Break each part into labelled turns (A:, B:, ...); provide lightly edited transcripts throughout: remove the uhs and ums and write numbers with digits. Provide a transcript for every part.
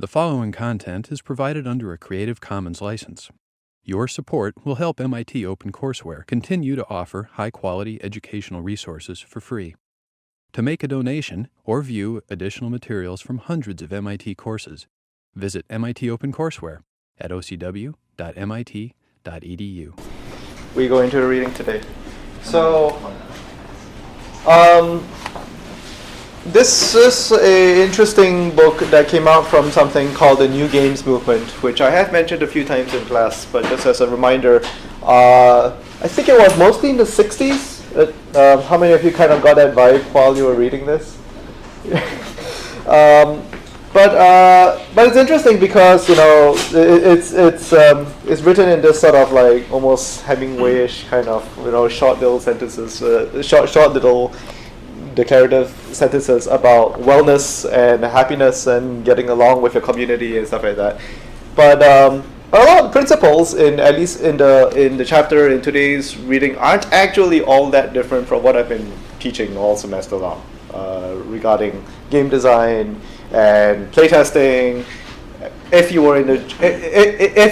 A: The following content is provided under a Creative Commons license. Your support will help MIT OpenCourseware continue to offer high-quality educational resources for free. To make a donation or view additional materials from hundreds of MIT courses, visit MIT OpenCourseware at ocw.mit.edu.
B: We go into a reading today. This is an interesting book that came out from something called the New Games Movement, which I have mentioned a few times in class, but just as a reminder, I think it was mostly in the 60s. How many of you kind of got that vibe while you were reading this? But it's interesting because it's written in this sort of like almost Hemingway-ish kind of short little sentences, short little declarative sentences about wellness and happiness and getting along with your community and stuff like that. But a lot of principles, at least in the chapter in today's reading, aren't actually all that different from what I've been teaching all semester long regarding game design and playtesting. If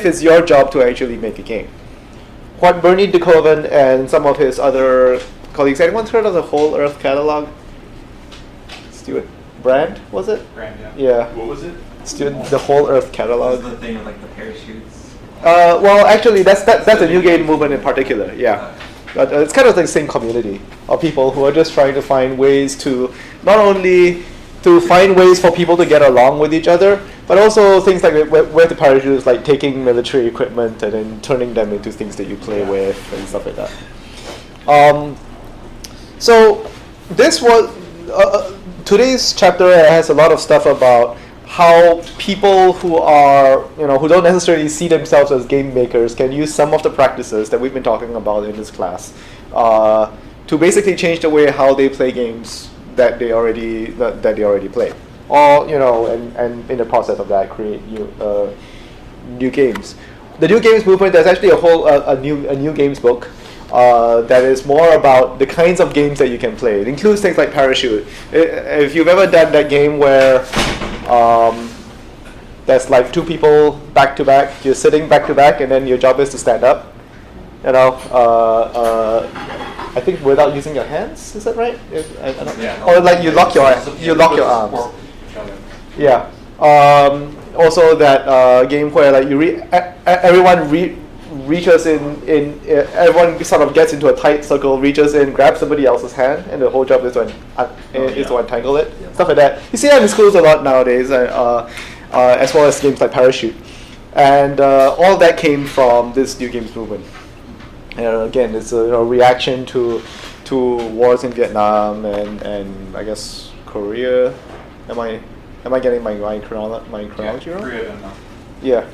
B: it's your job to actually make a game, what Bernie DeKoven and some of his other colleagues. Anyone heard of the Whole Earth Catalog? Stuart Brand, was it?
C: Brand, yeah.
B: Yeah.
C: What was it?
B: The Whole Earth Catalog.
C: This is the thing with like the parachutes.
B: Well, actually, that's a New Game movement in particular. Yeah, but it's kind of like the same community of people who are just trying to find ways to not only to find ways for people to get along with each other, but also things like with the parachutes, like taking military equipment and then turning them into things that you play with and stuff like that. So this was today's chapter has a lot of stuff about how people who are who don't necessarily see themselves as game makers can use some of the practices that we've been talking about in this class to basically change the way how they play games that they already play, or and in the process of that create new games. The New Games Movement, there's actually a new games book that is more about the kinds of games that you can play. It includes things like Parachute. If you've ever done that game where there's like two people back to back, you're sitting back to back, and then your job is to stand up. I think without using your hands, is that right? Or like you lock your arms. Yeah. Also that game where like everyone reaches in everyone sort of gets into a tight circle, reaches in, grabs somebody else's hand, and the whole job is to untangle it. Yeah. Stuff like that. You see that in schools a lot nowadays, as well as games like Parachute. And all that came from this New Games Movement. Again, it's a reaction to wars in Vietnam and I guess Korea. Am I getting my chronology wrong?
C: Korea, no.
B: Yeah.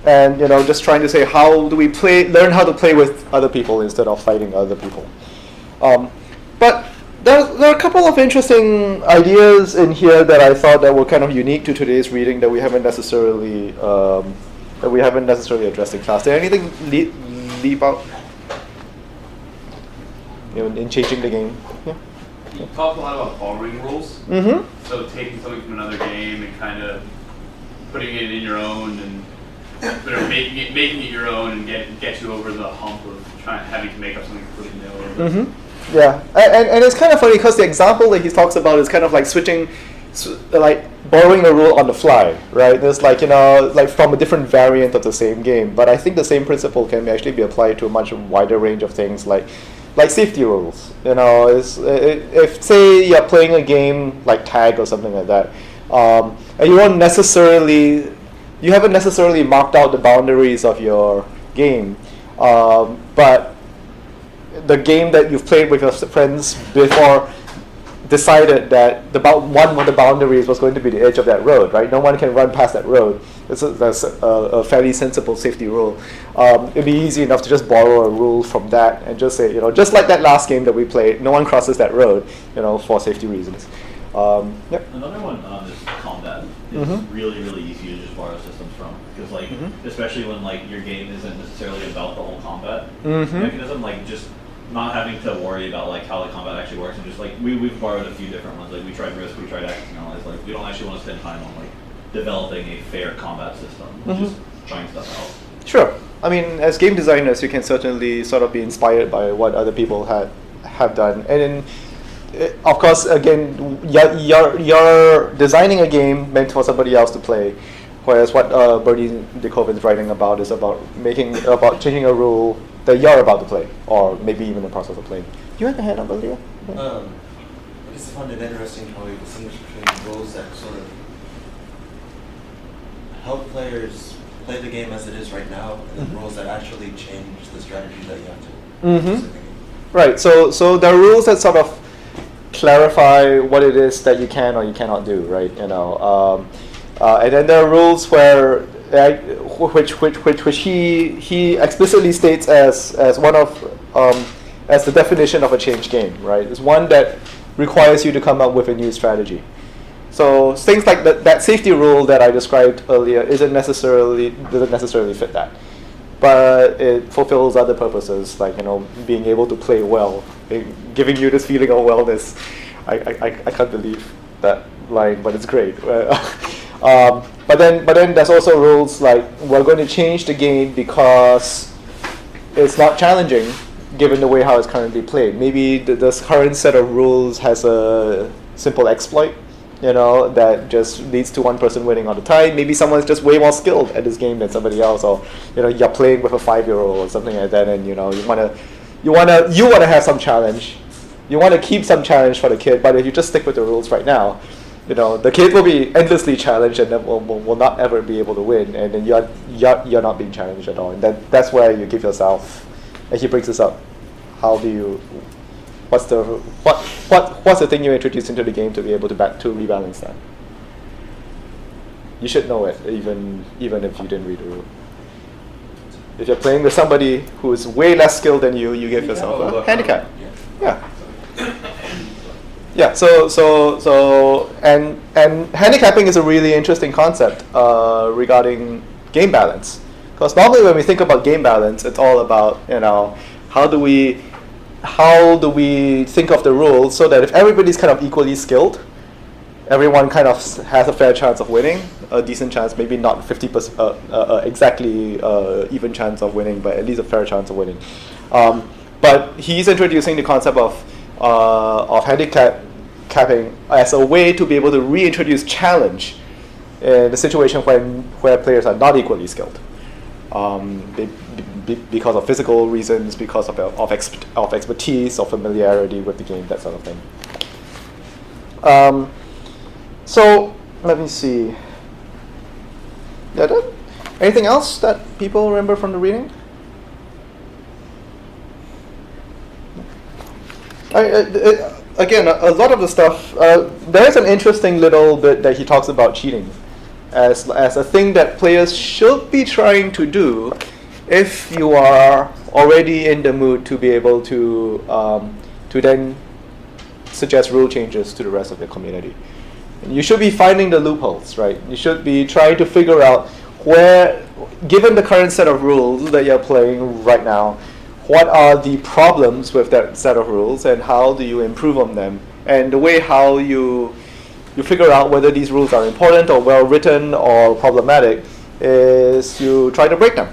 B: And just trying to say, how do we learn how to play with other people instead of fighting other people. But there are a couple of interesting ideas in here that I thought that were kind of unique to today's reading that we haven't necessarily addressed in class. Did anything leap out in changing the game? Yeah.
D: You talked a lot about borrowing rules.
B: Mm-hmm.
D: So taking something from another game and kind of putting it in your own and making it your own and get you over the hump of having to make up something completely new.
B: Mm-hmm. Yeah, and it's kind of funny because the example that he talks about is kind of like borrowing a rule on the fly, right? There's like from a different variant of the same game, but I think the same principle can actually be applied to a much wider range of things like safety rules. If say you're playing a game like tag or something like that, and you haven't necessarily marked out the boundaries of your game, but the game that you've played with your friends before decided that one of the boundaries was going to be the edge of that road, right? No one can run past that road. That's a fairly sensible safety rule. It'd be easy enough to just borrow a rule from that and just say, just like that last game that we played, no one crosses that road, for safety reasons. Yep.
E: Another one is combat. It's really, really easy to just borrow systems from, because especially when your game isn't necessarily about the whole combat mechanism, just not having to worry about like how the combat actually works, and just like we've borrowed a few different ones. Like we tried Risk, we tried X, and it's like we don't actually want to spend time on like developing a fair combat system. Just trying stuff out.
B: Sure. I mean, as game designers, you can certainly sort of be inspired by what other people have done, and of course, again, you're designing a game meant for somebody else to play, whereas what Bernie DeKoven is writing about is about changing a rule that you're about to play, or maybe even in the process of playing. You had a hand up earlier?
F: I just find it interesting how you distinguish between rules that sort of help players play the game as it is right now, and then rules that actually change the strategy that you have to use in the game.
B: Right. So there are rules that sort of clarify what it is that you can or you cannot do, right? You know, and then there are rules where which he explicitly states as one of as the definition of a changed game, right? It's one that requires you to come up with a new strategy. So things like that safety rule that I described earlier doesn't necessarily fit that, but it fulfills other purposes, like, you know, being able to play well, giving you this feeling of wellness. I can't believe that line, but it's great. But then there's also rules like we're going to change the game because it's not challenging given the way how it's currently played. Maybe this current set of rules has a simple exploit, you know, that just leads to one person winning all the time. Maybe someone's just way more skilled at this game than somebody else, or, you know, you're playing with a 5-year-old or something like that, and, you know, you wanna have some challenge. You want to keep some challenge for the kid, but if you just stick with the rules right now, you know, the kid will be endlessly challenged and then will not ever be able to win, and then you're not being challenged at all. And that's where you give yourself. And he brings this up. How do you? What's the thing you introduce into the game to be able to rebalance that? You should know it, even if you didn't read the rule. If you're playing with somebody who is way less skilled than you, you give yourself a handicap. Yeah. Yeah. So and handicapping is a really interesting concept regarding game balance. Because normally when we think about game balance, it's all about, you know, how do we think of the rules so that if everybody's kind of equally skilled, everyone kind of has a fair chance of winning, a decent chance, maybe not 50% exactly even chance of winning, but at least a fair chance of winning. But he's introducing the concept of handicapping as a way to be able to reintroduce challenge in a situation where players are not equally skilled, because of physical reasons, because of expertise or familiarity with the game, that sort of thing. So let me see. Anything else that people remember from the reading? Again, a lot of the stuff, there's an interesting little bit that he talks about cheating as a thing that players should be trying to do if you are already in the mood to be able to then suggest rule changes to the rest of the community. You should be finding the loopholes, right? You should be trying to figure out where, given the current set of rules that you're playing right now, what are the problems with that set of rules and how do you improve on them? And the way how you figure out whether these rules are important or well written or problematic is you try to break them.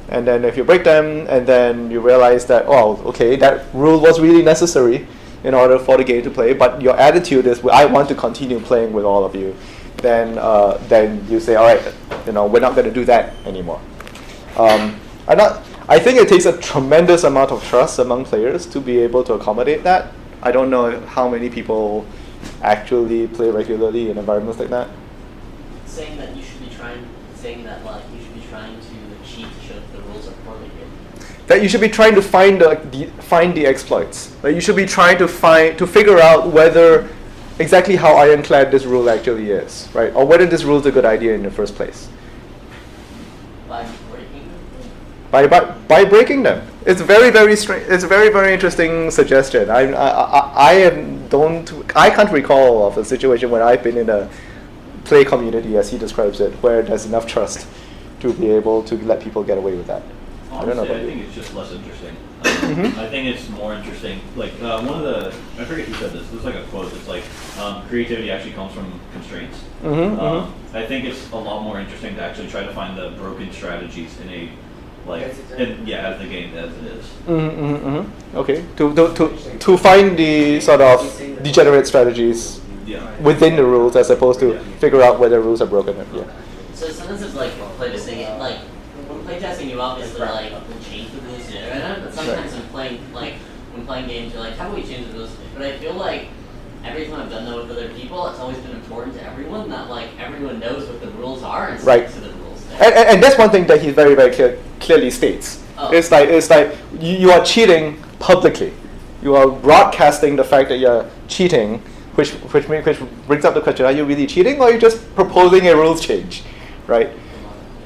B: And then if you break them and then you realize that, oh, okay, that rule was really necessary in order for the game to play, but your attitude is, I want to continue playing with all of you, then you say, all right, you know, we're not going to do that anymore. I think it takes a tremendous amount of trust among players to be able to accommodate that. I don't know how many people actually play regularly in environments like that.
G: Saying that you should be trying to cheat to show that the rules are poorly written.
B: That you should be trying to find the exploits. That you should be trying to figure out whether exactly how ironclad this rule actually is, right? Or whether this rule is a good idea in the first place.
G: By breaking them?
B: By breaking them. It's very, very strange. It's a very, very interesting suggestion. I can't recall of a situation where I've been in a play community, as he describes it, where there's enough trust to be able to let people get away with that.
E: Honestly,
B: I don't know.
E: I think it's just less interesting. I think it's more interesting. Like one of the, I forget who said this. This is like a quote. It's like creativity actually comes from constraints. I think it's a lot more interesting to actually try to find the broken strategies in a as the game as it is.
B: Okay. To find the sort of degenerate strategies within the rules, as opposed to figure out whether rules are broken. Yeah.
G: So sometimes it's like playtesting. Like when playtesting, you obviously like will change the rules. But sometimes when playing games, you're like, how do we change the rules? But I feel like every time I've done that with other people, it's always been important to everyone that like everyone knows what the rules are and sticks to the rules.
B: And that's one thing that he very, very clearly states. Oh. It's like you are cheating publicly. You are broadcasting the fact that you're cheating, which brings up the question: are you really cheating, or are you just proposing a rules change, right?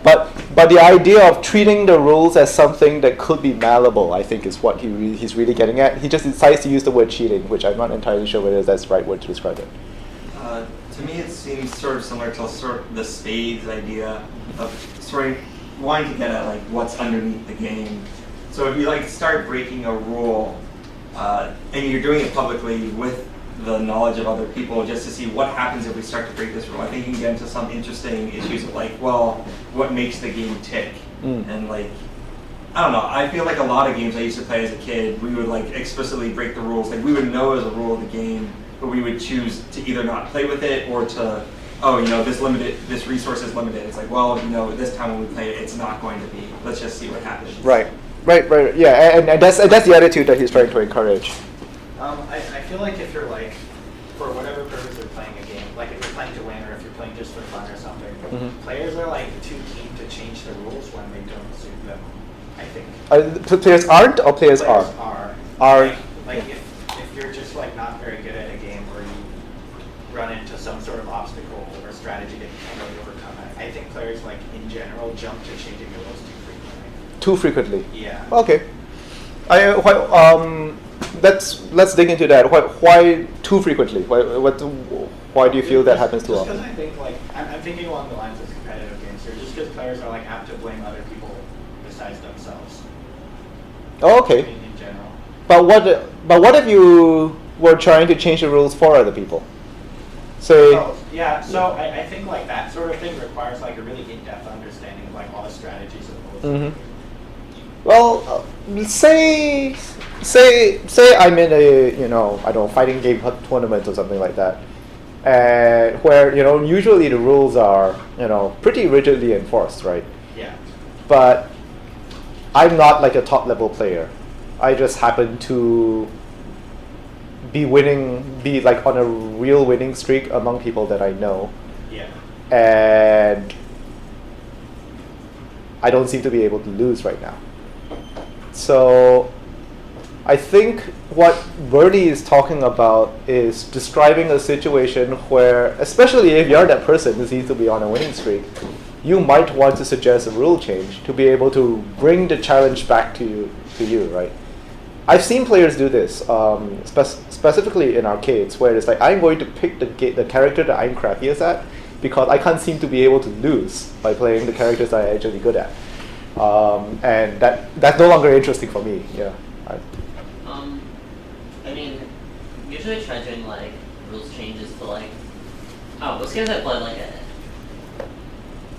B: But the idea of treating the rules as something that could be malleable, I think, is what he's really getting at. He just decides to use the word cheating, which I'm not entirely sure whether that's the right word to describe it.
C: To me, it seems sort of similar to sort of the spades idea of sort of wanting to get at like what's underneath the game. So if you like start breaking a rule, and you're doing it publicly with the knowledge of other people, just to see what happens if we start to break this rule, I think you can get into some interesting issues of like, well, what makes the game tick, and like, I don't know. I feel like a lot of games I used to play as a kid, we would like explicitly break the rules. Like we would know as a rule of the game, but we would choose to either not play with it or to, this resource is limited. It's like, well, this time when we play it, it's not going to be. Let's just see what happens. Right.
B: Yeah, and that's the attitude that he's trying to encourage.
H: I feel like if you're like, for whatever purpose you're playing a game, like if you're playing to win or if you're playing just for fun or something, players are like too keen to change the rules when they don't suit them, I think.
B: Players aren't, or players are?
H: Are. Like if you're just like not very good at a game or you run into some sort of obstacle or strategy that you can't really overcome, I think players like in general jump to changing the rules too frequently.
B: Too frequently?
H: Yeah.
B: Okay. Let's dig into that. Why too frequently? Why do you feel that happens too often?
H: Just because I think like I'm thinking along the lines of competitive games here. Just because players are like apt to blame other people besides themselves.
B: Oh, okay.
H: In general.
B: But what if you were trying to change the rules for other people? Say.
H: Oh, yeah. So I think like that sort of thing requires like a really in-depth understanding of like all the strategies of the rules.
B: Well, say I'm in a fighting game tournament or something like that, where usually the rules are pretty rigidly enforced, right?
H: Yeah.
B: But I'm not like a top level player. I just happen to be like on a real winning streak among people that I know.
H: Yeah.
B: And I don't seem to be able to lose right now. So I think what Bernie is talking about is describing a situation where, especially if you're that person who seems to be on a winning streak, you might want to suggest a rule change to be able to bring the challenge back to you, right? I've seen players do this, specifically in arcades, where it's like, I'm going to pick the character that I'm crappiest at because I can't seem to be able to lose by playing the characters that I'm actually good at. And that's no longer interesting for me. Yeah.
G: I mean, usually I try doing like rules changes to like, those games I play like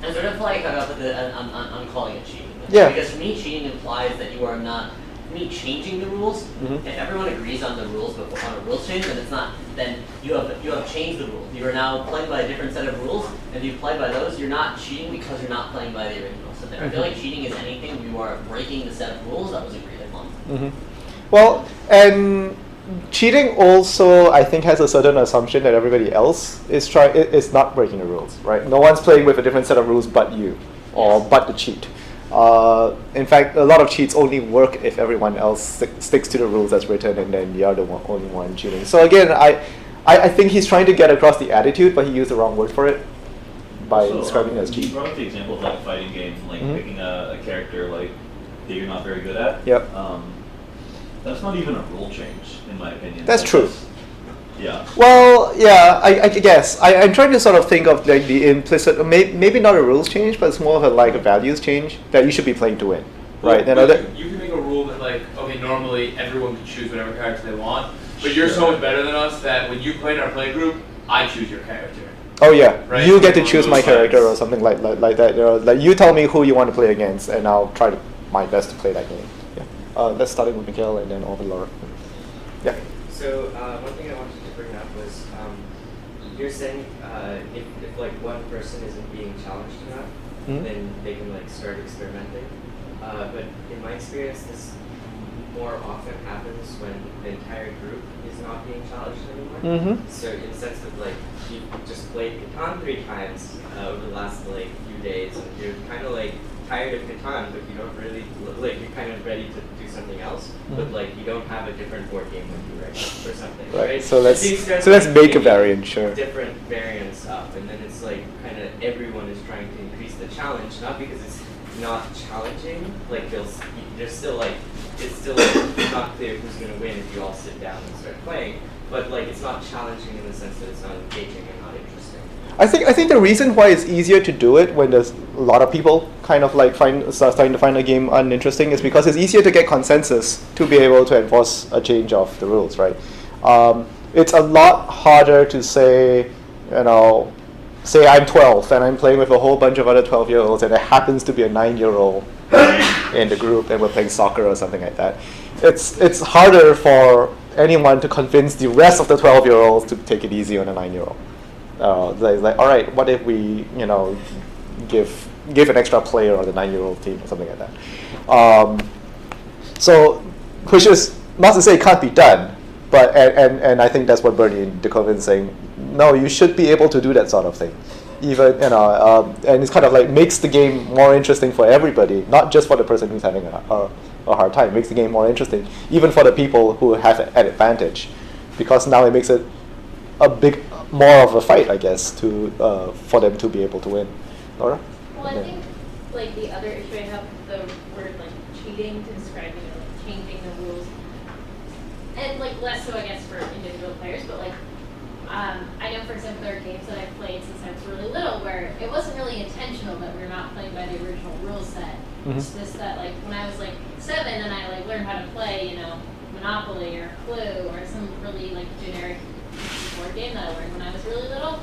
G: I'm sort of like hung up with it. I'm calling it cheating.
B: Yeah.
G: Because for me, cheating implies that you are not changing the rules. If everyone agrees on the rules before on a rules change, then it's not. Then you have changed the rules. You are now playing by a different set of rules. If you play by those, you're not cheating because you're not playing by the original. So I feel like cheating is anything you are breaking the set of rules that was agreed upon.
B: Well, and cheating also, I think, has a certain assumption that everybody else is not breaking the rules, right? No one's playing with a different set of rules but you, or but the cheat. In fact, a lot of cheats only work if everyone else sticks to the rules that's written, and then you're the only one cheating. So again, I think he's trying to get across the attitude, but he used the wrong word for it by describing it as cheat.
E: You brought up the example of like fighting games, like picking a character like that you're not very good at.
B: Yep.
E: That's not even a rule change, in my opinion.
B: That's true.
E: Yeah.
B: Well, yeah, I guess. I'm trying to sort of think of like the implicit, maybe not a rules change, but it's more of a values change that you should be playing to win, right?
D: Well, you can make a rule that like, okay, normally everyone can choose whatever character they want. But you're so much better than us that when you play in our play group, I choose your character.
B: Oh yeah,
D: Right,
B: you
D: so
B: get to
D: on
B: choose
D: those
B: my character
D: lines.
B: or something like that. You know, like you tell me who you want to play against, and I'll try to my best to play that game. Yeah. Let's start with Mikhail and then over Laura. Yeah.
I: So one thing I wanted to bring up was you're saying if like one person isn't being challenged enough, then they can like start experimenting. But in my experience, this more often happens when the entire group is not being challenged anymore. So in the sense that like you just played Catan 3 times over the last like few days, and you're kind of like tired of Catan, but you don't really like you're kind of ready to do something else, but like you don't have a different board game with you right now or something.
B: Right.
I: Right.
B: So let's
I: like,
B: make a
I: picking
B: variant, sure.
I: Different variants up, and then it's like kind of everyone is trying to increase the challenge, not because it's not challenging. Like there's still like it's still not clear who's going to win if you all sit down and start playing. But like it's not challenging in the sense that it's not engaging and not interesting.
B: I think the reason why it's easier to do it when there's a lot of people kind of like starting to find a game uninteresting is because it's easier to get consensus to be able to enforce a change of the rules, right? It's a lot harder to say, you know, say I'm 12 and I'm playing with a whole bunch of other 12-year-olds and there happens to be a 9-year-old in the group and we're playing soccer or something like that. It's harder for anyone to convince the rest of the 12-year-olds to take it easy on a 9-year-old. Like, all right, what if we, you know, give an extra player on the 9-year-old team or something like that. So, which is not to say it can't be done, but and I think that's what Bernie and DeCoven is saying. No, you should be able to do that sort of thing. Even and it's kind of like makes the game more interesting for everybody, not just for the person who's having a hard time. It makes the game more interesting, even for the people who have an advantage, because now it makes it more of a fight, I guess, for them to be able to win. Laura?
J: Well, I think like the other issue I have with the word like cheating to describe like changing the rules, and like less so I guess for individual players, but like I know for example there are games that I've played since I was really little where it wasn't really intentional that we were not playing by the original rule set. It's just that like when I was like 7 and I like learned how to play, you know, Monopoly or Clue or some really like generic board game that I learned when I was really little,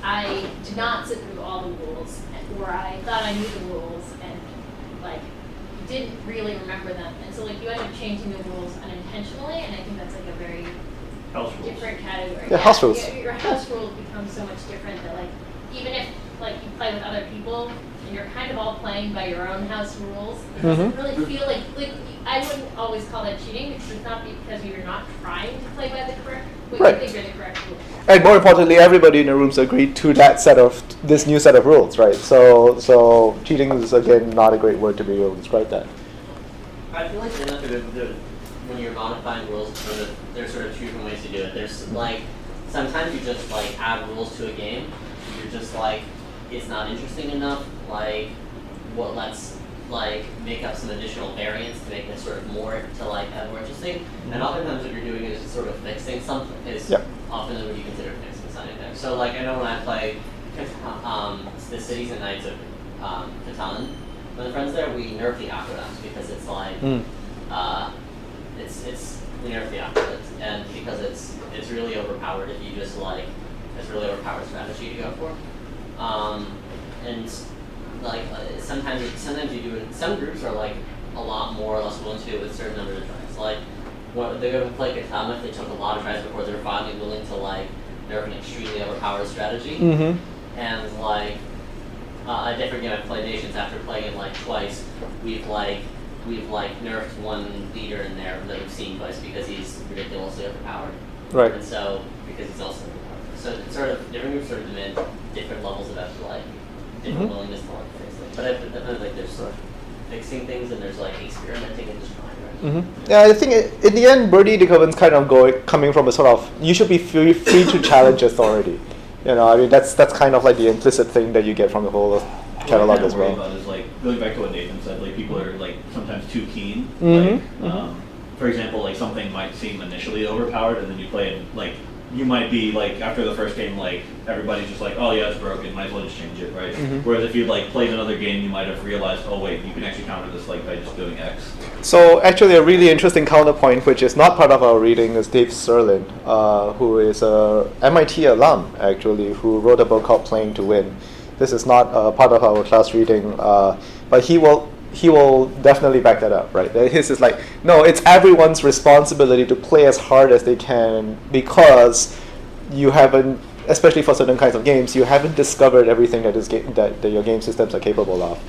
J: I did not sit through all the rules, or I thought I knew the rules and like didn't really remember them, and so like you end up changing the rules unintentionally, and I think that's like a very different category.
B: Yeah, house rules.
J: Your house rules become so much different that like even if like you play with other people and you're kind of all playing by your own house rules, it doesn't really feel like I wouldn't always call that cheating because it's not because you're not trying to play by the correct, what you think are the correct rules.
B: And more importantly, everybody in the room's agreed to this new set of rules, right? So cheating is again not a great word to be able to describe that.
G: I feel like when you're modifying rules, there's sort of two different ways to do it. There's like sometimes you just like add rules to a game. You're just like it's not interesting enough. Like let's like make up some additional variants to make this sort of more interesting. And oftentimes what you're doing is just sort of fixing something. Often what you consider fixing something there. So like I know when I play the Cities and Knights of Catan, with the friends there, we nerf the aqueducts because it's like it's we nerf the aqueducts, and because it's really overpowered if you just like it's really overpowered strategy to go for. And like sometimes you do it. Some groups are like a lot more or less willing to do it with certain numbers of tries. Like they're going to play Catan if they took a lot of tries before they're finally willing to like nerf an extremely overpowered strategy. And like a different game I've played Nations, after playing it like twice, we've nerfed one leader in there that we've seen twice because he's ridiculously overpowered.
B: Right.
G: And so because he's also overpowered. So it's sort of different groups sort of demand different levels of different willingness to like fix things. But I definitely like there's sort of fixing things and there's like experimenting and just trying, right?
B: Yeah, I think in the end, Bernie DeCoven's kind of coming from a sort of you should be free to challenge authority. You know, I mean that's kind of like the implicit thing that you get from the whole catalog as well.
E: About is like going back to what Nathan said, like people are like sometimes too keen. For example, like something might seem initially overpowered, and then you play it like you might be like after the first game, like everybody's just like, oh yeah, it's broken, might as well just change it, right? Whereas if you'd like played another game, you might have realized, oh wait, you can actually counter this like by just doing X.
B: So actually, a really interesting counterpoint, which is not part of our reading, is Dave Serlin, who is a MIT alum actually, who wrote a book called Playing to Win. This is not part of our class reading, but he will definitely back that up, right? His is like, no, it's everyone's responsibility to play as hard as they can because you haven't, especially for certain kinds of games, you haven't discovered everything that your game systems are capable of.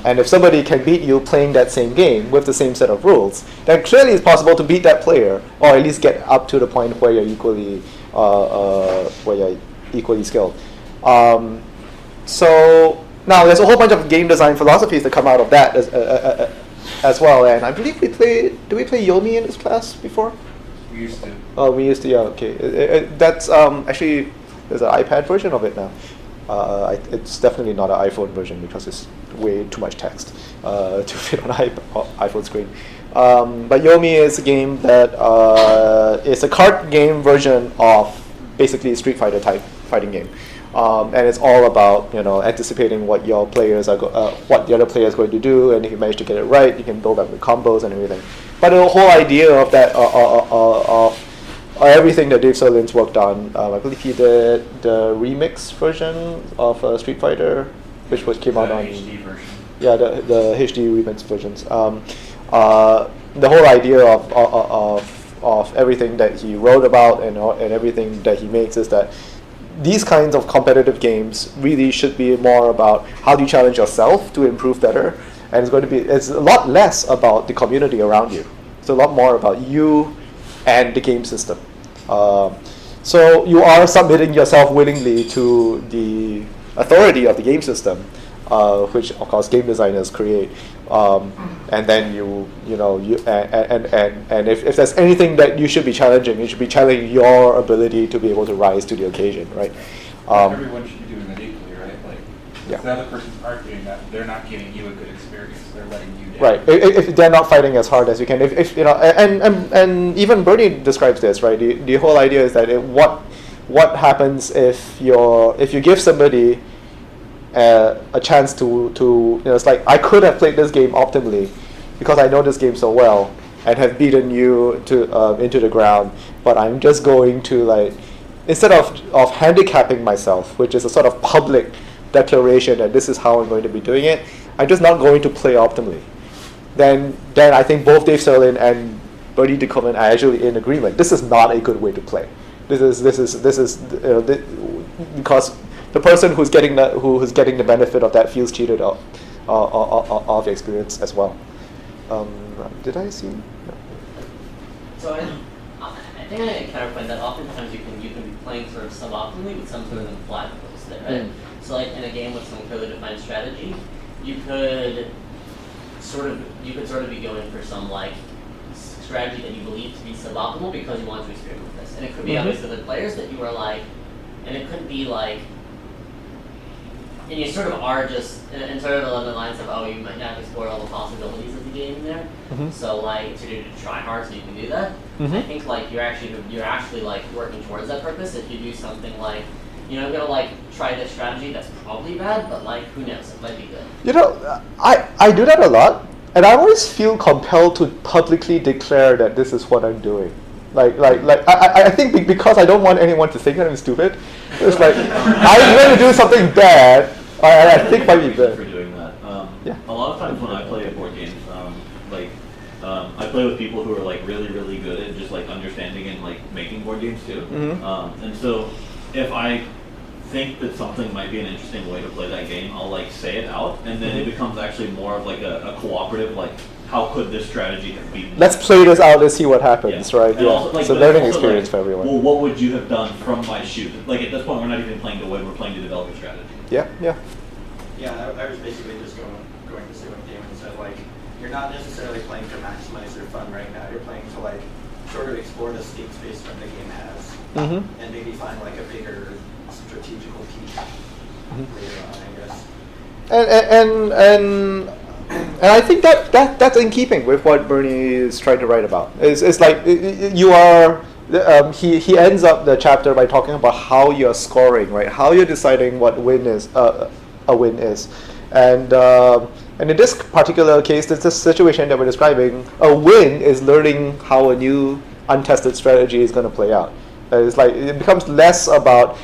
B: And if somebody can beat you playing that same game with the same set of rules, then clearly it's possible to beat that player, or at least get up to the point where you're equally skilled. So now there's a whole bunch of game design philosophies that come out of that as well. And I believe we play Yami in this class before?
F: We used to.
B: Oh, we used to, yeah, okay. That's actually, there's an iPad version of it now. It's definitely not an iPhone version because it's way too much text to fit on an iPhone screen. But Yomi is a game that is a card game version of basically a Street Fighter type fighting game. And it's all about anticipating what your players what the other player is going to do, and if you manage to get it right, you can build up the combos and everything. But the whole idea of that of everything that Dave Serlin's worked on, I believe he did the remix version of Street Fighter, which came out on
D: HD version.
B: Yeah, the HD remix versions. The whole idea of everything that he wrote about and everything that he makes is that these kinds of competitive games really should be more about how do you challenge yourself to improve better, and it's a lot less about the community around you. It's a lot more about you and the game system. So you are submitting yourself willingly to the authority of the game system, which of course game designers create. And then if there's anything that you should be challenging, you should be challenging your ability to be able to rise to the occasion, right?
K: Everyone should be doing that equally, right? Like,
B: Yeah.
K: if the other person's arguing that, they're not giving you a good experience. They're letting you down.
B: Right. If they're not fighting as hard as you can, and even Bernie describes this, right? The whole idea is that what happens if you give somebody a chance to it's like, I could have played this game optimally because I know this game so well and have beaten you into the ground, but I'm just going to, like, instead of handicapping myself, which is a sort of public declaration that this is how I'm going to be doing it, I'm just not going to play optimally. Then I think both Dave Serlin and Bernie DeComan are actually in agreement. This is not a good way to play. This is because the person who's getting the benefit of that feels cheated of the experience as well. Did I see? No.
G: So I think I counterpoint that oftentimes you can be playing sort of suboptimally with some sort of implied goals there, right? So like in a game with some clearly defined strategy, you could sort of be going for some like strategy that you believe to be suboptimal because you want to experiment with this, and it could be obvious to the players that you are like, and it could be like. And you sort of are just, and sort of along the lines of, oh, you might not explore all the possibilities of the game in there. So like, it's your duty to try hard so you can do that. I think like you're actually like working towards that purpose if you do something like, I'm gonna like try this strategy that's probably bad, but like who knows, it might be good.
B: I do that a lot, and I always feel compelled to publicly declare that this is what I'm doing. I think because I don't want anyone to think that I'm stupid. It's like, I'm going to do something bad, I think might be bad.
E: For doing that.
B: Yeah.
E: A lot of times when I play board games, I play with people who are like really, really good at just like understanding and like making board games too. And so if I think that something might be an interesting way to play that game, I'll like say it out, and then it becomes actually more of like a cooperative, like, how could this strategy have been?
B: Let's play this out and see what happens, right?
E: And also,
B: it's a learning experience for everyone.
E: Well, what would you have done from my shoe? Like at this point, we're not even playing to win; we're playing to develop a strategy.
H: Yeah, I was basically just going to say what Damon said. Like, you're not necessarily playing to maximize your fun right now. You're playing to like sort of explore the state space that the game has, and maybe find like a bigger strategical piece later on, I guess.
B: And I think that's in keeping with what Bernie is trying to write about. It's like you are he ends up the chapter by talking about how you're scoring, right? How you're deciding what win is a win is, and in this particular case, this situation that we're describing, a win is learning how a new untested strategy is going to play out. It's like it becomes less about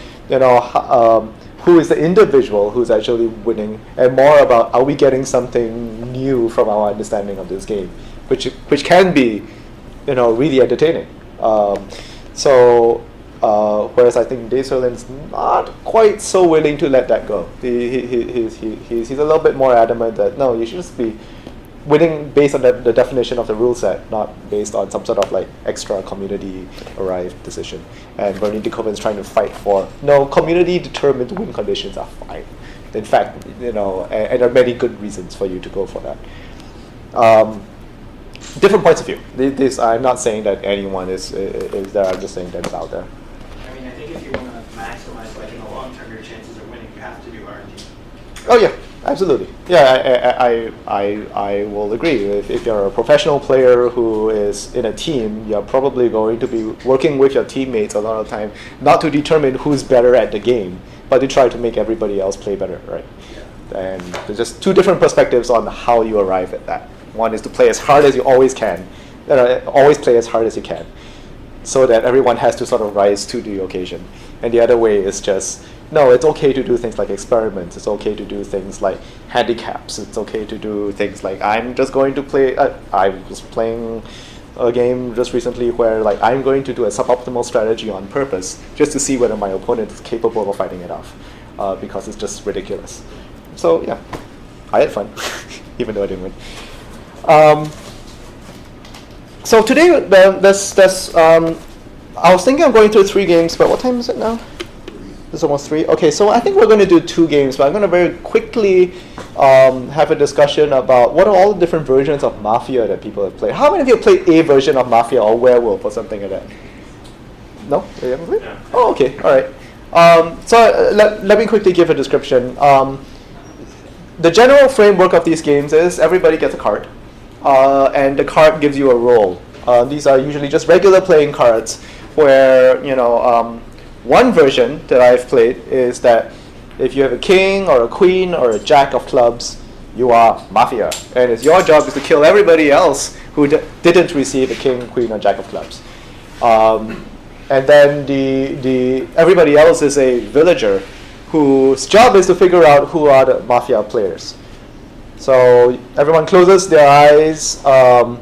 B: who is the individual who's actually winning, and more about are we getting something new from our understanding of this game, which can be really entertaining. Whereas I think Dave Sirlin's not quite so willing to let that go. He's a little bit more adamant that no, you should just be winning based on the definition of the rule set, not based on some sort of like extra community-arrived decision. And Bernie DeKoven's trying to fight for no, community-determined win conditions are fine. In fact, and there are many good reasons for you to go for that. Different points of view. This I'm not saying that anyone is there. I'm just saying that it's out there.
H: I mean, I think if you want to maximize, like in the long term, your chances of winning, you have to do RNG.
B: Oh yeah, absolutely. Yeah, I will agree. If you're a professional player who is in a team, you're probably going to be working with your teammates a lot of the time, not to determine who's better at the game, but to try to make everybody else play better, right? Yeah. And there's just two different perspectives on how you arrive at that. One is to play as hard as you always can, always play as hard as you can, so that everyone has to sort of rise to the occasion. And the other way is just, no, it's okay to do things like experiments. It's okay to do things like handicaps. It's okay to do things like I'm just going to play. I was playing a game just recently where like I'm going to do a suboptimal strategy on purpose just to see whether my opponent is capable of fighting it off, because it's just ridiculous. So yeah, I had fun, even though I didn't win. So today, I was thinking of going through 3 games, but what time is it now? It's almost 3. Okay, so I think we're going to do 2 games, but I'm going to very quickly have a discussion about what are all the different versions of Mafia that people have played. How many of you have played a version of Mafia or Werewolf or something like that? No? You haven't played? Yeah. Oh, okay, all right. So let me quickly give a description. The general framework of these games is everybody gets a card. And the card gives you a role. These are usually just regular playing cards where, one version that I've played is that if you have a king or a queen or a jack of clubs, you are Mafia. And it's your job is to kill everybody else who didn't receive a king, queen, or jack of clubs. And then the everybody else is a villager whose job is to figure out who are the Mafia players. So everyone closes their eyes and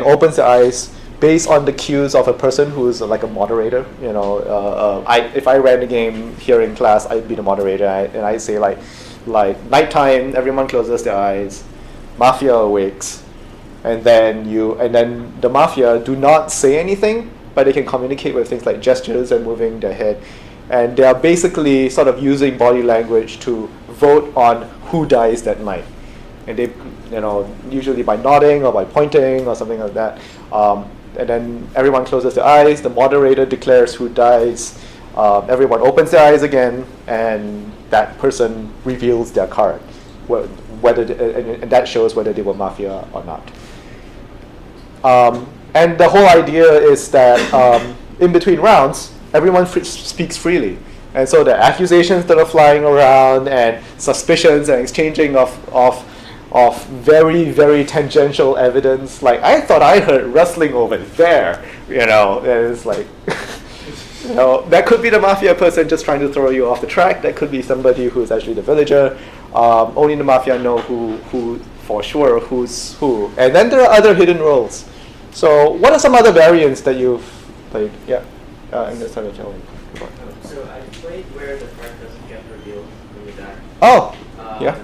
B: opens their eyes based on the cues of a person who's like a moderator. If I ran the game here in class, I'd be the moderator, and I say like nighttime, everyone closes their eyes, Mafia awakes, and then the Mafia do not say anything, but they can communicate with things like gestures and moving their head, and they are basically sort of using body language to vote on who dies that night. And they, usually by nodding or by pointing or something like that. And then everyone closes their eyes, the moderator declares who dies, everyone opens their eyes again, and that person reveals their card, and that shows whether they were Mafia or not. And the whole idea is that in between rounds, everyone speaks freely. And so the accusations that are flying around and suspicions and exchanging of very, very tangential evidence, like I thought I heard rustling over there, and it's like, that could be the Mafia person just trying to throw you off the track. That could be somebody who's actually the villager. Only the Mafia know who for sure who's who. And then there are other hidden roles. So what are some other variants that you've played? Yeah, I'm going to start with Joey.
I: So I played where the card doesn't get revealed when you die.
B: Oh, yeah.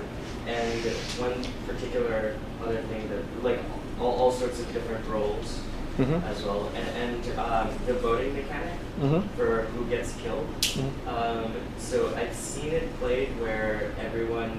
I: And one particular other thing that, like, all sorts of different roles as well, and the voting mechanic for who gets killed. So I've seen it played where everyone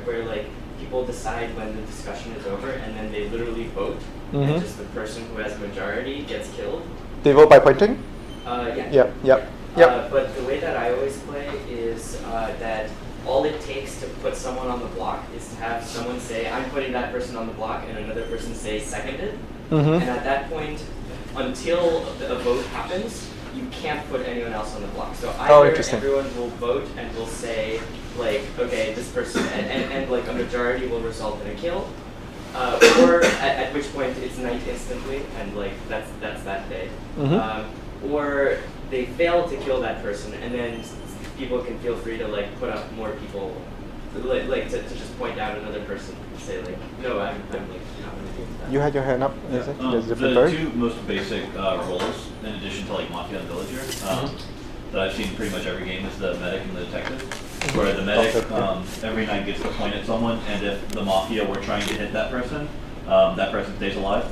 I: where like people decide when the discussion is over, and then they literally vote, and just the person who has majority gets killed. They
B: vote by pointing?
I: Yeah.
B: Yep.
I: But the way that I always play is that all it takes to put someone on the block is to have someone say, I'm putting that person on the block, and another person say seconded. And at that point, until a vote happens, you can't put anyone else on the block. So
B: Oh,
I: either
B: interesting.
I: everyone will vote and will say, like, okay, this person, and like a majority will result in a kill, or at which point it's night instantly, and like that's that day. Or they fail to kill that person, and then people can feel free to like put up more people, like to just point out another person and say like, no, I'm like not going to do that.
B: You had your hand up. Is it? There's a
E: The
B: different bird?
E: two most basic roles, in addition to like Mafia and Villager, that I've seen in pretty much every game is the medic and the detective. Where the medic every night gets to point at someone, and if the Mafia were trying to hit that person stays alive.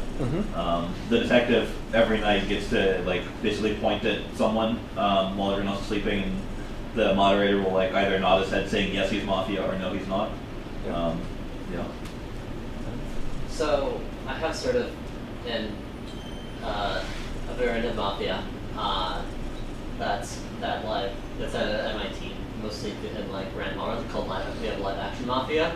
E: The detective every night gets to like basically point at someone while everyone else is sleeping, and the moderator will like either nod his head saying yes he's Mafia or no he's not. Yeah.
G: So I have sort of a variant of Mafia that's at MIT, mostly in like Grand Mara, called we have live action Mafia.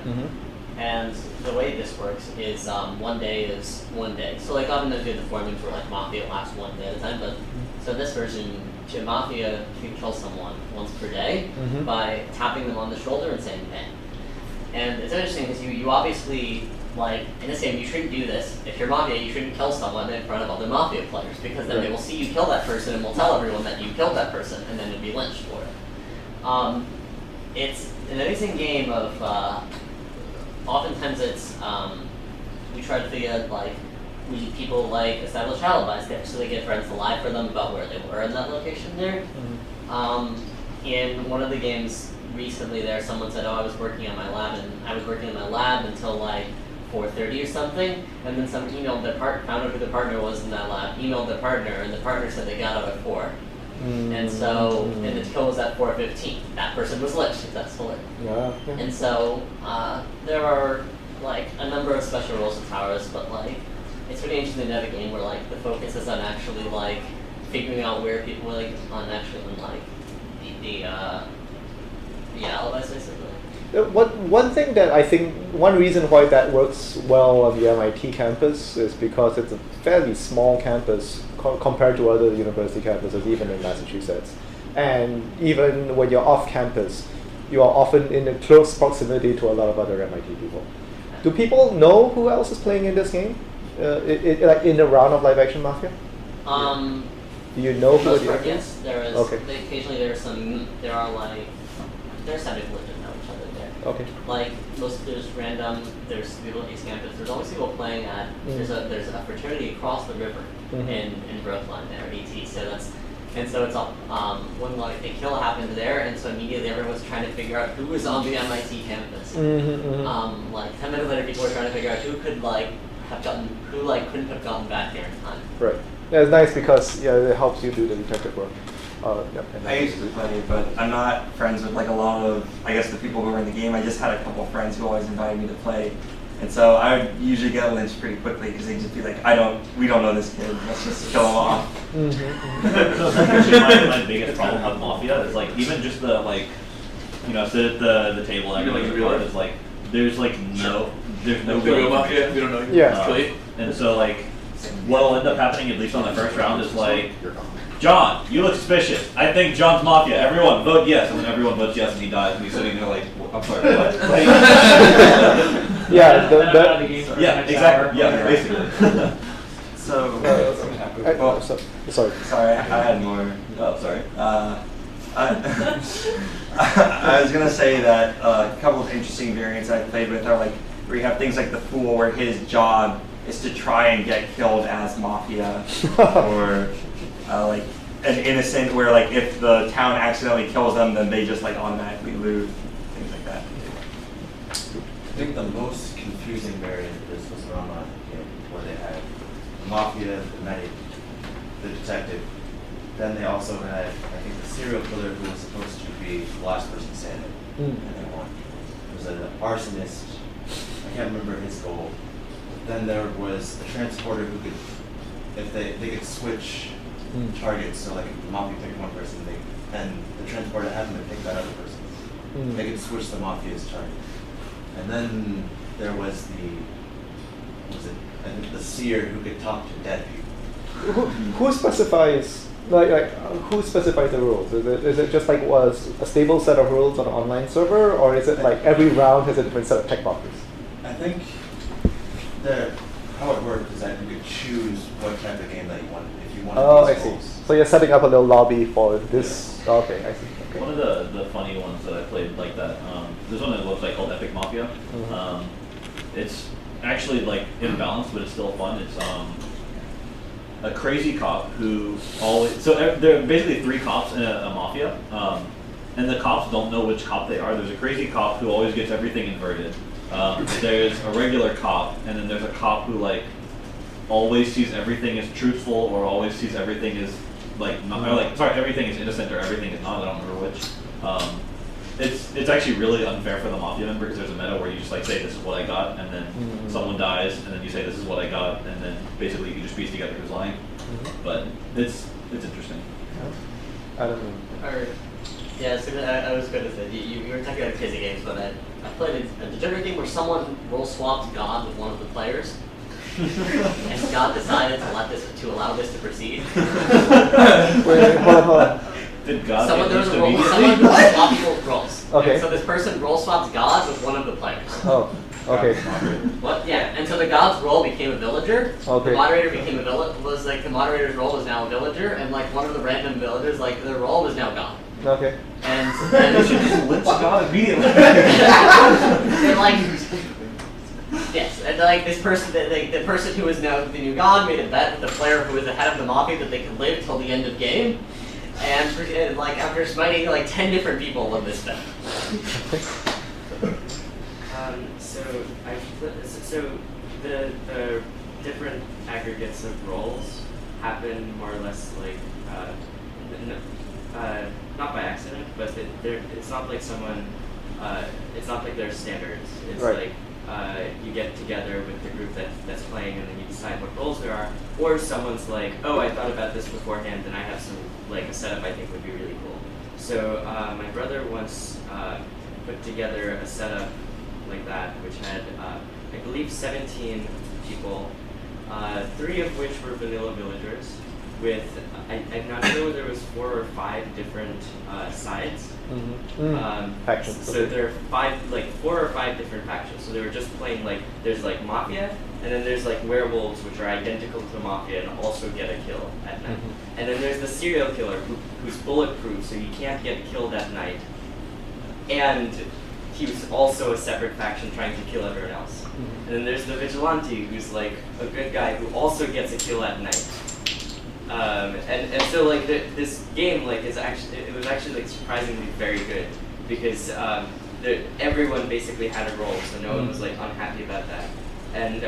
G: And the way this works is 1 day is 1 day. So like often they do the forming for like Mafia lasts 1 day at a time, but so in this version, to Mafia can kill someone once per day by tapping them on the shoulder and saying bang. And it's interesting because you obviously, like, in this game you shouldn't do this. If you're Mafia, you shouldn't kill someone in front of other Mafia players, because then they will see you kill that person and will tell everyone that you killed that person, and then you'll be lynched for it. It's an amazing game of, oftentimes it's, we try to figure out, like, people like establish alibis, so they get friends to lie for them about where they were in that location there. In one of the games recently there, someone said, oh, I was working on my lab, and I was working in my lab until like 4:30 or something, and then someone emailed their found out who the partner was in that lab, emailed their partner, and the partner said they got out at 4. And so, and the kill was at 4:15. That person was lynched successfully. And so, there are like a number of special rules of towers, but like, it's really interesting to have a game where like the focus is on actually like figuring out where people are like on actually on like the alibis basically.
B: One thing that I think, one reason why that works well on the MIT campus is because it's a fairly small campus compared to other university campuses, even in Massachusetts. And even when you're off campus, you are often in a close proximity to a lot of other MIT people. Do people know who else is playing in this game? Like in the round of live action Mafia? Do you know who the other?
G: Yes, there is.
B: Okay.
G: Occasionally there's some some people that know each other there.
B: Okay.
G: Like there's people at East Campus. There's always people playing at there's a fraternity across the river in Brookline there at ET. So it's all when like a kill happened there, and so immediately everyone's trying to figure out who was on the MIT campus. Like 10 minutes later, people were trying to figure out who couldn't have gotten back there in time.
B: Right. Yeah, it's nice because it helps you do the detective work.
C: I used to play, but I'm not friends with like a lot of, I guess, the people who were in the game. I just had a couple of friends who always invited me to play. And so I would usually get lynched pretty quickly because they'd just be like, we don't know this kid, let's just kill him off.
E: So that's actually my biggest problem with Mafia is like, even just the like, sit at the table and everything, it's like, there's no
D: real Mafia, we don't know you.
B: Yeah.
E: And so like, what'll end up happening, at least on the first round, is like, John, you look suspicious. I think John's Mafia. Everyone vote yes, and then everyone votes yes, and he dies, and he's sitting there like, I'm sorry, what?
B: Yeah,
E: exactly. Yeah, basically.
B: Sorry,
C: I had more.
E: Oh, sorry.
C: I was gonna say that a couple of interesting variants I played with are like where you have things like the Fool, where his job is to try and get killed as Mafia, or like an innocent, where like if the town accidentally kills them, then they just like automatically lose, things like that.
F: I think the most confusing variant is was around on game where they had the Mafia, the medic, the detective. Then they also had, I think, the serial killer who was supposed to be the last person standing, and they won. There was an arsonist. I can't remember his goal. Then there was a transporter who could, if they could switch targets. So like if the Mafia picked one person, and the transporter had them to pick that other person. They could switch the Mafia's target. And then there was I think the seer who could talk to dead people.
B: who specifies who specifies the rules? Is it just like was a stable set of rules on an online server, or is it like every round has a different set of checkboxes?
F: I think how it worked is that you could choose what type of game that you wanted. If you wanted
B: Oh, I
F: these
B: see.
F: rules.
B: So you're setting up a little lobby for this.
F: Yeah.
B: Okay, I see. Okay.
E: One of the funny ones that I played like that, there's one on a website called Epic Mafia. It's actually like imbalanced, but it's still fun. It's a crazy cop who there are basically 3 cops in a mafia, and the cops don't know which cop they are. There's a crazy cop who always gets everything inverted. There's a regular cop, and then there's a cop who like always sees everything as truthful, or always sees everything as like not, or like sorry, everything is innocent or everything is not. I don't remember which. It's actually really unfair for the mafia member because there's a meta where you just like say this is what I got, and then someone dies, and then you say this is what I got, and then basically you just piece together who's lying. But it's interesting.
B: I don't know.
G: Or, yeah, so I was going to say, you were talking about crazy games, but I played a degenerate game where someone role swapped God with one of the players. And God decided to allow this to proceed.
B: Wait, hold on.
E: Did God
G: Someone
E: get
G: who
E: immediately?
G: swapped people roles.
B: Okay.
G: And so this person role swaps God with one of the players.
B: Oh, okay.
G: What? Yeah. And so the God's role became a villager.
B: Okay.
G: The moderator became the moderator's role was now a villager, and like one of the random villagers, like their role was now God.
B: Okay.
G: And
E: You should just lynch God immediately.
G: they're like. Yes, and like this person, the person who is now the new god made a bet with the player who is the head of the mafia that they could live till the end of game, and like after smiting like 10 different people won this bet.
I: So the different aggregates of roles happen more or less like not by accident, but it's not like someone it's not like there's standards. It's
B: right.
I: like you get together with the group that's playing, and then you decide what roles there are. Or someone's like, oh, I thought about this beforehand, and I have some like a setup I think would be really cool. So my brother once put together a setup like that, which had I believe 17 people, 3 of which were vanilla villagers. With I'm not sure whether it was 4 or 5 different sides.
B: Factions.
I: So there are 4 or 5 different factions. So they were just playing like there's like Mafia, and then there's like werewolves, which are identical to the Mafia and also get a kill at night. And then there's the serial killer who's bulletproof, so he can't get killed at night. And he was also a separate faction trying to kill everyone else. And then there's the vigilante, who's like a good guy who also gets a kill at night. And so like this game like it was actually like surprisingly very good because everyone basically had a role, so no one was like unhappy about that, and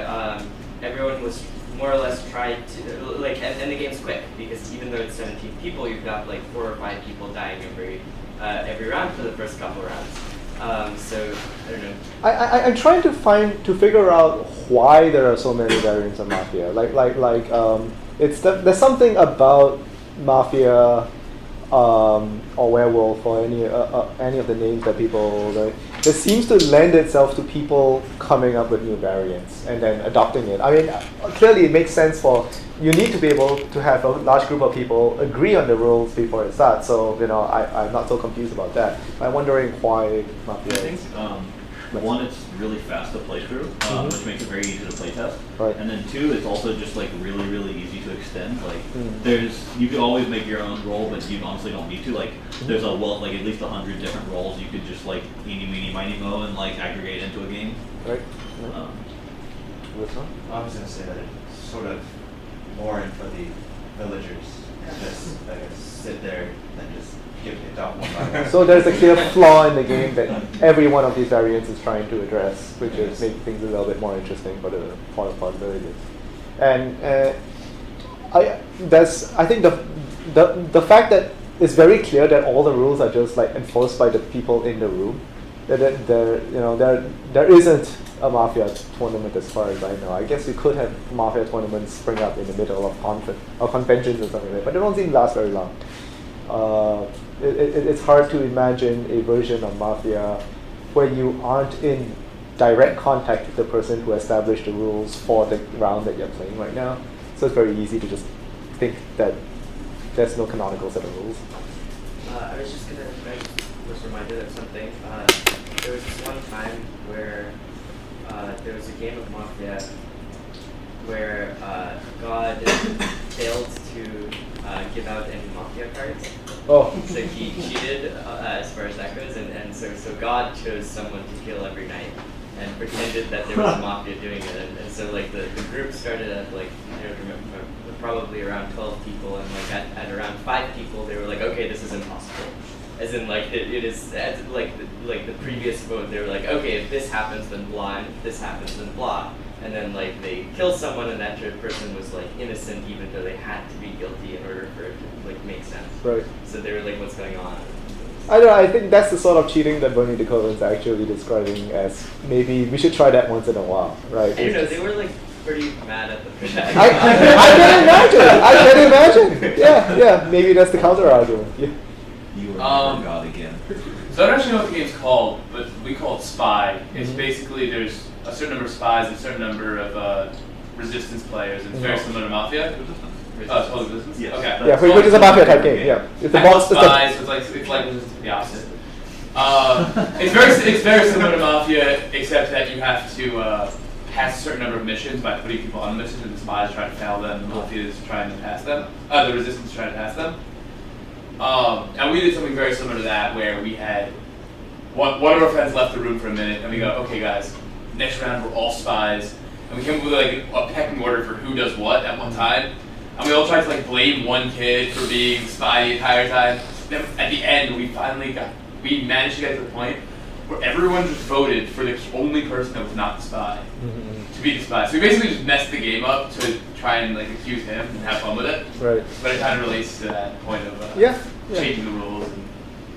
I: everyone was more or less tried to like and the game's quick because even though it's 17 people, you've got like 4 or 5 people dying every round for the first couple rounds. So I don't know.
B: I'm trying to figure out why there are so many variants of Mafia. There's something about Mafia or Werewolf or any of the names that people like. It seems to lend itself to people coming up with new variants and then adopting it. I mean, clearly it makes sense you need to be able to have a large group of people agree on the rules before it starts. So I'm not so confused about that. I'm wondering why Mafia.
E: I think one, it's really fast to play through, which makes it very easy to play test.
B: Right.
E: And then 2, it's also just like really, really easy to extend. Like you could always make your own role, but you honestly don't need to. Like there's at least 100 different roles you could just like eeny, meeny, miny, mo and like aggregate into a game.
B: Right.
F: I was gonna say that it's sort of boring for the villagers. Just I guess sit there and just give it up one by one.
B: So there's a clear flaw in the game that every one of these variants is trying to address, which is making things a little bit more interesting for the villagers. And I think the fact that it's very clear that all the rules are just like enforced by the people in the room. That there isn't a Mafia tournament as far as I know. I guess you could have Mafia tournaments spring up in the middle of conventions or something like that, but they don't seem to last very long. It's hard to imagine a version of Mafia where you aren't in direct contact with the person who established the rules for the round that you're playing right now. So it's very easy to just think that there's no canonical set of rules?
I: I was just gonna. I was reminded of something. There was this one time where there was a game of Mafia where God failed to give out any Mafia cards.
B: Oh.
I: So he cheated as far as that goes, and so God chose someone to kill every night and pretended that there was a Mafia doing it. And so like the group started at like, I don't remember, probably around 12 people, and like at around 5 people, they were like, okay, this is impossible. As in like it is, as like the previous vote, they were like, okay, if this happens then blah, and if this happens then blah. And then like they kill someone and that person was like innocent even though they had to be guilty in order for it to like make sense.
B: Right.
I: So they were like, what's going on?
B: I don't know, I think that's the sort of cheating that Bernie DeCola is actually describing as maybe we should try that once in a while, right?
I: I don't know, they were like pretty mad at the project.
B: I can imagine. Yeah, maybe that's the counter argument. Yeah.
E: You were God again.
D: So I don't actually know what the game's called, but we call it Spy. It's basically there's a certain number of spies and a certain number of resistance players. It's very similar to Mafia. It's called Resistance?
E: Yes.
D: Okay.
B: Yeah, which is a Mafia type game. Yeah, it's a
D: boss. Spies. It's like the opposite. It's very similar to Mafia, except that you have to pass a certain number of missions by putting people on the missions, and the spies try to fail them. The Mafia is trying to pass them. The Resistance is trying to pass them. And we did something very similar to that, where we had one of our friends left the room for a minute, and we go, okay, guys, next round we're all spies, and we came up with like a pecking order for who does what at one time. And we all tried to like blame one kid for being the spy the entire time. Then at the end, we managed to get to the point where everyone just voted for the only person that was not the spy to be the spy. So we basically just messed the game up to try and like accuse him and have fun with it.
B: Right.
D: But it kind of relates to that point of changing the rules.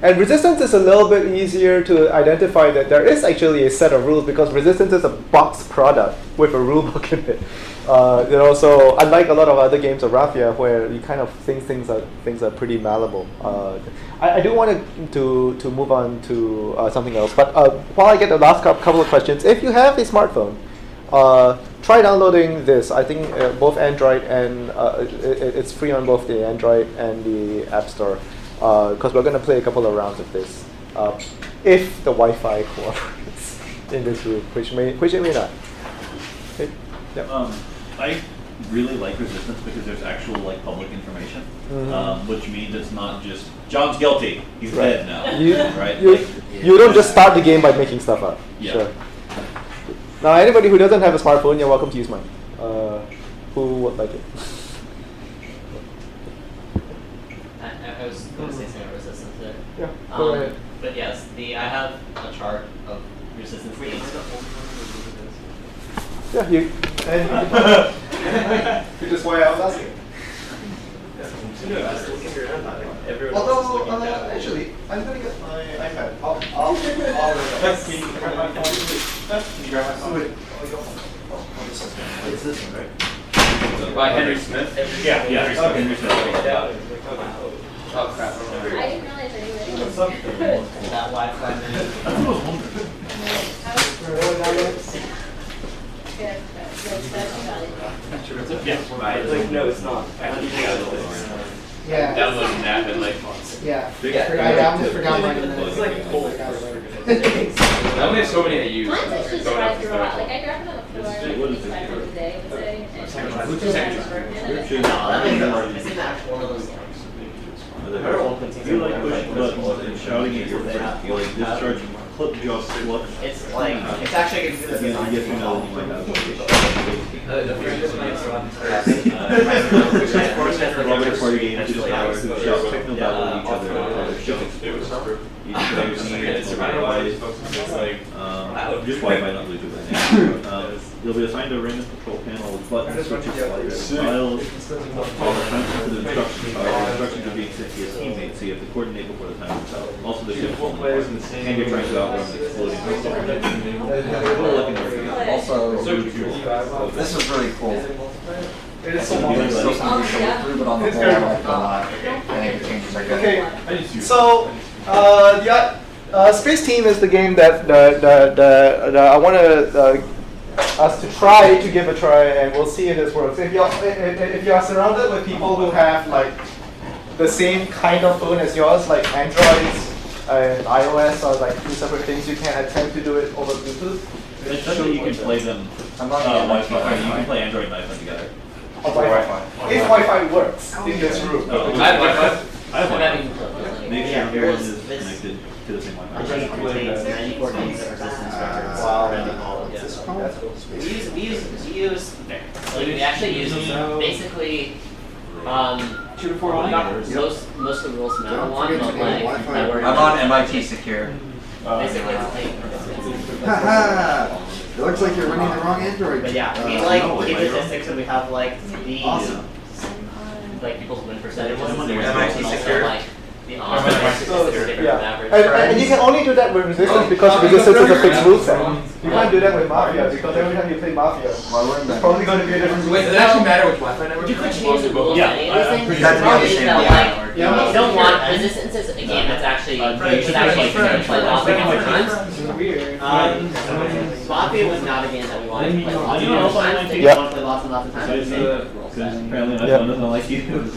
B: And Resistance is a little bit easier to identify that there is actually a set of rules because Resistance is a box product with a rule book in it. So unlike a lot of other games of Mafia where you kind of think things are pretty malleable. I do want to move on to something else, but while I get the last couple of questions, if you have a smartphone, try downloading this. I think both Android and it's free on both the Android and the App Store. Because we're going to play a couple of rounds of this, if the Wi-Fi cooperates in this room, which it may not. Okay. Yep.
E: I really like Resistance because there's actual like public information, which means it's not just John's guilty, he's dead now.
B: You don't just start the game by making stuff up.
E: Yeah.
B: Sure. Now, anybody who doesn't have a smartphone, you're welcome to use mine. Who would like it?
G: I was going to say something about Resistance there.
B: Yeah, go ahead.
G: But yes, I have a chart of Resistance games.
B: Yeah, which is why I was asking. Although, actually, I'm going to get my iPad. I'll can you grab my phone? Can you grab my phone?
F: It's this one, right?
D: By Henry Smith?
E: Yeah.
D: Henry Smith.
J: Oh crap. I didn't realize anyway.
G: That Wi-Fi minute.
E: That's what I was wondering.
I: Like, no, it's not.
H: Yeah.
D: Downloading that and like months.
H: Yeah. I forgot mine.
I: It's like
D: I only have so many I use.
J: Mine's actually
D: Going up
J: surprised
D: to
J: a lot.
D: 30.
J: Like I drop it on the floor like
E: What
J: maybe
E: is it?
J: 5 times a day, I would say. And
D: Which is
J: it's
G: It's one of those.
E: You like pushing buttons and shouting at your friends. You like discharge clip just looks.
G: It's like it's actually a good
E: You know, you know you might have
G: the previous
E: Robert Party games just have to shout techno battle each other on other shows. Each player's needs survive. Just Wi-Fi, not Bluetooth. You'll be assigned a random control panel with buttons, switches, sliders, files, all the time to the instructions. The instructions are being sent to your teammates, so you have to coordinate before the time is out. Also, the shift and you're trying to outrun the exploding
F: Also, this was really cool.
B: It is
F: So
B: so
F: it's
B: long.
F: something so we threw it on the board like a lot. I think the changes are good.
B: Okay, so Space Team is the game that I want to us to try to give a try, and we'll see if this works. If you're surrounded with people who have like the same kind of phone as yours, like Androids and iOS are like two separate things, you can attempt to do it over Bluetooth.
E: It's just that you can play them Wi-Fi. You can play Android and iPhone together.
B: Oh, Wi-Fi. If Wi-Fi works in this room.
E: I have Wi-Fi. I have Wi-fi. Make sure
G: Yeah,
E: everyone
G: there's
E: is
G: this-
E: connected to the same
G: I
E: Wi-Fi.
G: think it contains 94 gigs of resistance records running all of this. We use like we actually use basically
E: 2 to 4
G: most of the rules from
L: Don't
G: everyone,
L: forget
G: but
L: to go
G: like
L: Wi-Fi.
G: that we're
C: I'm on MIT Secure.
G: basically it's like
L: Haha! It looks like you're running the wrong Android.
G: but yeah, we
L: no,
G: like keep
L: wait,
G: statistics and we have like the
L: Awesome.
G: like people's win percentages.
C: MIT
G: Also,
C: Secure.
G: like the online statistics are different from
B: Yeah,
G: average.
B: and you can only do that with resistance because resistance is a fixed rule set. You can't do that with Mafia because every time you play Mafia, it's probably going to be a different rule
K: Wait, does it
B: set.
K: actually matter which Wi-Fi network?
G: You could change the rules
E: Yeah,
G: on any
E: I'm
G: of these
E: pretty
G: things.
C: sure
G: The problem
C: it's
G: is
C: the
G: that
C: same
G: like
B: Yeah.
G: you don't want resistance is a game that's actually it's actually played Mafia multiple times. Mafia was not a game that we wanted to play lots of times. They
B: Yeah.
G: want to play lots and lots of times.
E: Because apparently my
B: Yeah.
E: phone doesn't like you.